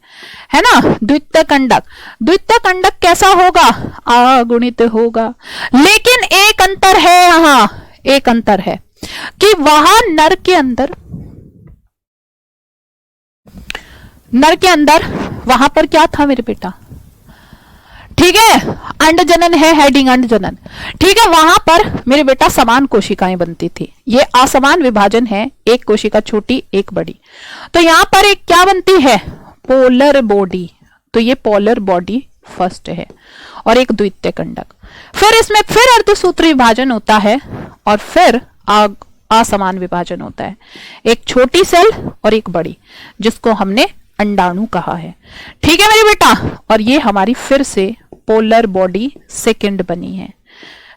ना। द्वितीयक अंडक, द्वितीयक अंडक कैसा होगा, अगुणित होगा। लेकिन एक अंतर है, यहां एक अंतर है कि वहां नर के अंदर वहां पर क्या था मेरे बेटा, ठीक है, अंड जनन है, हेडिंग अंड जनन, ठीक है। वहां पर मेरे बेटा समान कोशिकाएं बनती थी। ये असमान विभाजन है, एक कोशिका छोटी एक बड़ी। तो यहां पर एक क्या बनती है, पोलर बॉडी। तो ये पोलर बॉडी फर्स्ट है और एक द्वितीयक अंडक। फिर इसमें फिर अर्धसूत्री विभाजन होता है और फिर असमान विभाजन होता है, एक छोटी सेल और एक बड़ी, जिसको हमने अंडाणु कहा है, ठीक है मेरे बेटा। और ये हमारी फिर से पोलर बॉडी सेकंड बनी है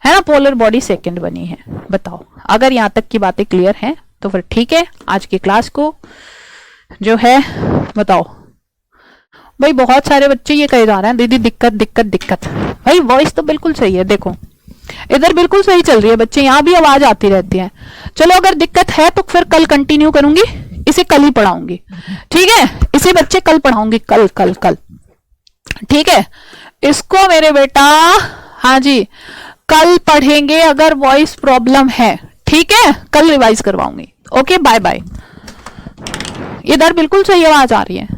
ना, पोलर बॉडी सेकंड बनी है। बताओ, अगर यहां तक की बातें क्लियर हैं तो फिर ठीक है। आज की क्लास को जो है बताओ भाई, बहुत सारे बच्चे ये कहे जा रहे हैं दीदी दिक्कत दिक्कत दिक्कत। भाई वॉइस तो बिल्कुल सही है, देखो इधर बिल्कुल सही चल रही है बच्चे, यहां भी आवाज आती रहती है। चलो अगर दिक्कत है तो फिर कल कंटिन्यू करूंगी, इसे कल ही पढ़ाऊंगी, ठीक है। इसे बच्चे कल पढ़ाऊंगी, कल कल कल, ठीक है। इसको मेरे बेटा, हाँ जी, कल पढ़ेंगे अगर वॉइस प्रॉब्लम है, ठीक है। कल रिवाइज करवाऊंगी। Okay, bye bye. इधर बिल्कुल सही आवाज आ रही है।